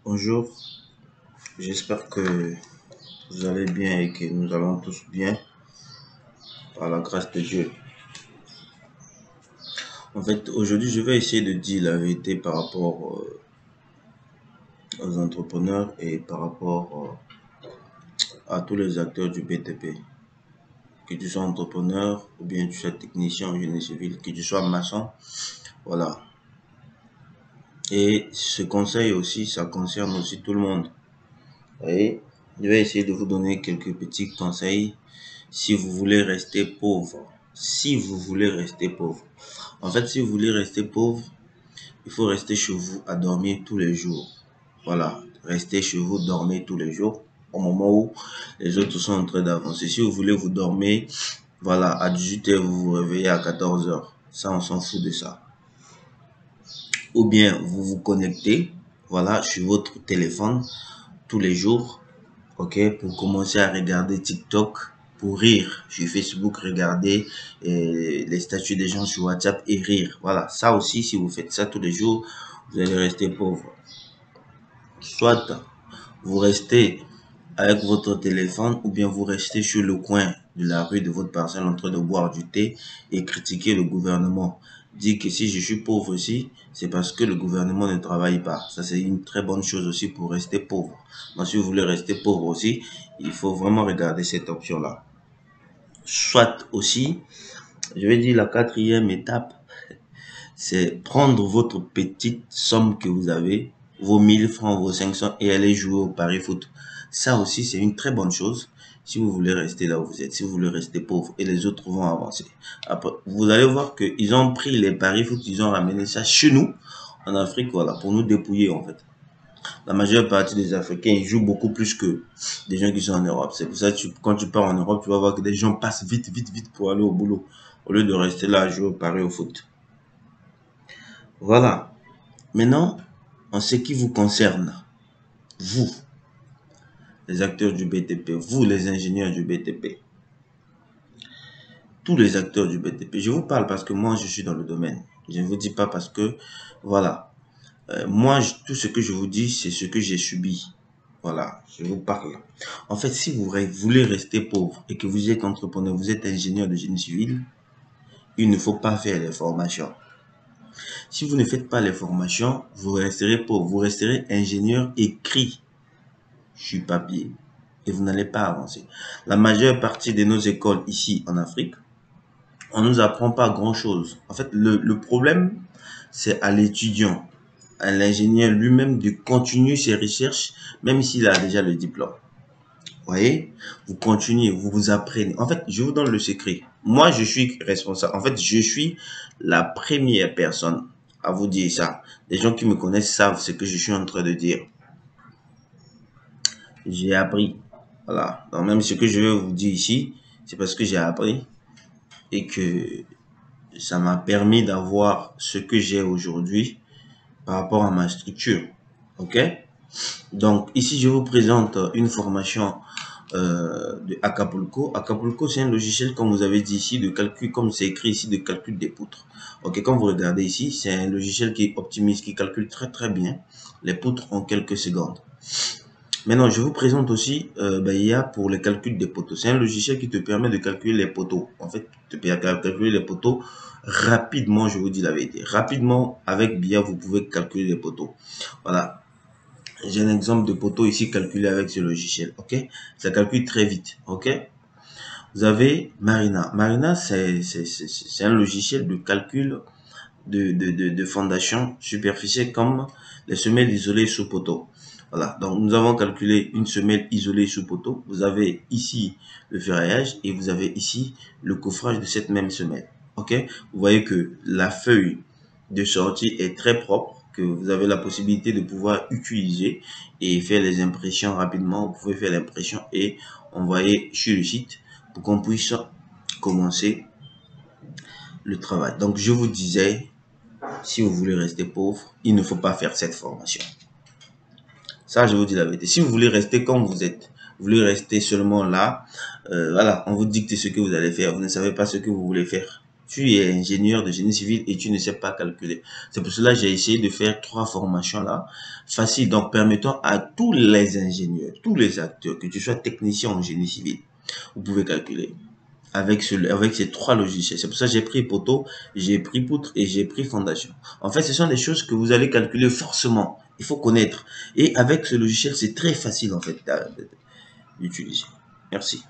Bonjour, j'espère que vous allez bien et que nous allons tous bien par la grâce de Dieu. En fait, aujourd'hui, je vais essayer de dire la vérité par rapport aux entrepreneurs et par rapport à tous les acteurs du BTP. Que tu sois entrepreneur ou bien tu sois technicien en génie civil, que tu sois maçon, voilà. Et ce conseil aussi, ça concerne aussi tout le monde. Vous voyez, je vais essayer de vous donner quelques petits conseils si vous voulez rester pauvre. Si vous voulez rester pauvre. En fait, si vous voulez rester pauvre, il faut rester chez vous à dormir tous les jours. Voilà, restez chez vous, dormez tous les jours au moment où les autres sont en train d'avancer. Si vous voulez vous dormir, voilà, à 18h, vous vous réveillez à 14h. Ça, on s'en fout de ça. Ou bien, vous vous connectez, voilà, sur votre téléphone tous les jours, ok, pour commencer à regarder TikTok, pour rire sur Facebook, regarder les statuts des gens sur WhatsApp et rire. Voilà, ça aussi, si vous faites ça tous les jours, vous allez rester pauvre. Soit vous restez avec votre téléphone ou bien vous restez sur le coin de la rue de votre parcelle en train de boire du thé et critiquer le gouvernement. Dire que si je suis pauvre ici, c'est parce que le gouvernement ne travaille pas. Ça, c'est une très bonne chose aussi pour rester pauvre. Donc, si vous voulez rester pauvre aussi, il faut vraiment regarder cette option-là. Soit aussi, je vais dire la quatrième étape, c'est prendre votre petite somme que vous avez, vos 1000 francs, vos 500 et aller jouer au pari foot. Ça aussi, c'est une très bonne chose si vous voulez rester là où vous êtes, si vous voulez rester pauvre et les autres vont avancer. Après, vous allez voir qu'ils ont pris les paris foot, ils ont ramené ça chez nous, en Afrique, voilà, pour nous dépouiller en fait. La majeure partie des Africains, ils jouent beaucoup plus que des gens qui sont en Europe. C'est pour ça que quand tu pars en Europe, tu vas voir que des gens passent vite, vite, vite pour aller au boulot, au lieu de rester là à jouer au pari au foot. Voilà. Maintenant, en ce qui vous concerne, vous, les acteurs du BTP, vous, les ingénieurs du BTP, tous les acteurs du BTP, je vous parle parce que moi, je suis dans le domaine. Je ne vous dis pas parce que, voilà, moi, tout ce que je vous dis, c'est ce que j'ai subi. Voilà, je vous parle. En fait, si vous voulez rester pauvre et que vous êtes entrepreneur, vous êtes ingénieur de génie civil, il ne faut pas faire les formations. Si vous ne faites pas les formations, vous resterez pauvre, vous resterez ingénieur écrit sur papier et vous n'allez pas avancer. La majeure partie de nos écoles ici en Afrique, on ne nous apprend pas grand-chose. En fait, le problème, c'est à l'étudiant, à l'ingénieur lui-même de continuer ses recherches, même s'il a déjà le diplôme. Vous voyez, vous continuez, vous vous apprenez. En fait, je vous donne le secret. Moi, je suis responsable. En fait, je suis la première personne à vous dire ça. Les gens qui me connaissent savent ce que je suis en train de dire. J'ai appris. Voilà. Donc, même ce que je vais vous dire ici, c'est parce que j'ai appris et que ça m'a permis d'avoir ce que j'ai aujourd'hui par rapport à ma structure. OK? Donc, ici, je vous présente une formation de Acapulco. Acapulco, c'est un logiciel, comme vous avez dit ici, de calcul, comme c'est écrit ici, de calcul des poutres. OK, comme vous regardez ici, c'est un logiciel qui optimise, qui calcule très très bien les poutres en quelques secondes. Maintenant, je vous présente aussi IA pour le calcul des poteaux. C'est un logiciel qui te permet de calculer les poteaux. En fait, te permet de calculer les poteaux rapidement, je vous dis la vérité. Rapidement, avec BIA, vous pouvez calculer les poteaux. Voilà. J'ai un exemple de poteau ici calculé avec ce logiciel. OK? Ça calcule très vite. OK? Vous avez Marina. Marina, c'est un logiciel de calcul de fondation superficielle comme les semelles isolées sous poteau. Voilà, donc nous avons calculé une semelle isolée sous poteau. Vous avez ici le ferraillage et vous avez ici le coffrage de cette même semelle. Ok, vous voyez que la feuille de sortie est très propre, que vous avez la possibilité de pouvoir utiliser et faire les impressions rapidement. Vous pouvez faire l'impression et envoyer sur le site pour qu'on puisse commencer le travail. Donc je vous disais, si vous voulez rester pauvre, il ne faut pas faire cette formation. Ça, je vous dis la vérité. Si vous voulez rester comme vous êtes, vous voulez rester seulement là, voilà, on vous dicte ce que vous allez faire, vous ne savez pas ce que vous voulez faire. tu es ingénieur de génie civil et tu ne sais pas calculer. C'est pour cela que j'ai essayé de faire 3 formations là, faciles, donc permettant à tous les ingénieurs, tous les acteurs, que tu sois technicien en génie civil, vous pouvez calculer avec ces 3 logiciels. C'est pour ça que j'ai pris Poto, j'ai pris Poutre et j'ai pris Fondation. En fait, ce sont des choses que vous allez calculer forcément. Il faut connaître. Et avec ce logiciel, c'est très facile en fait d'utiliser. Merci.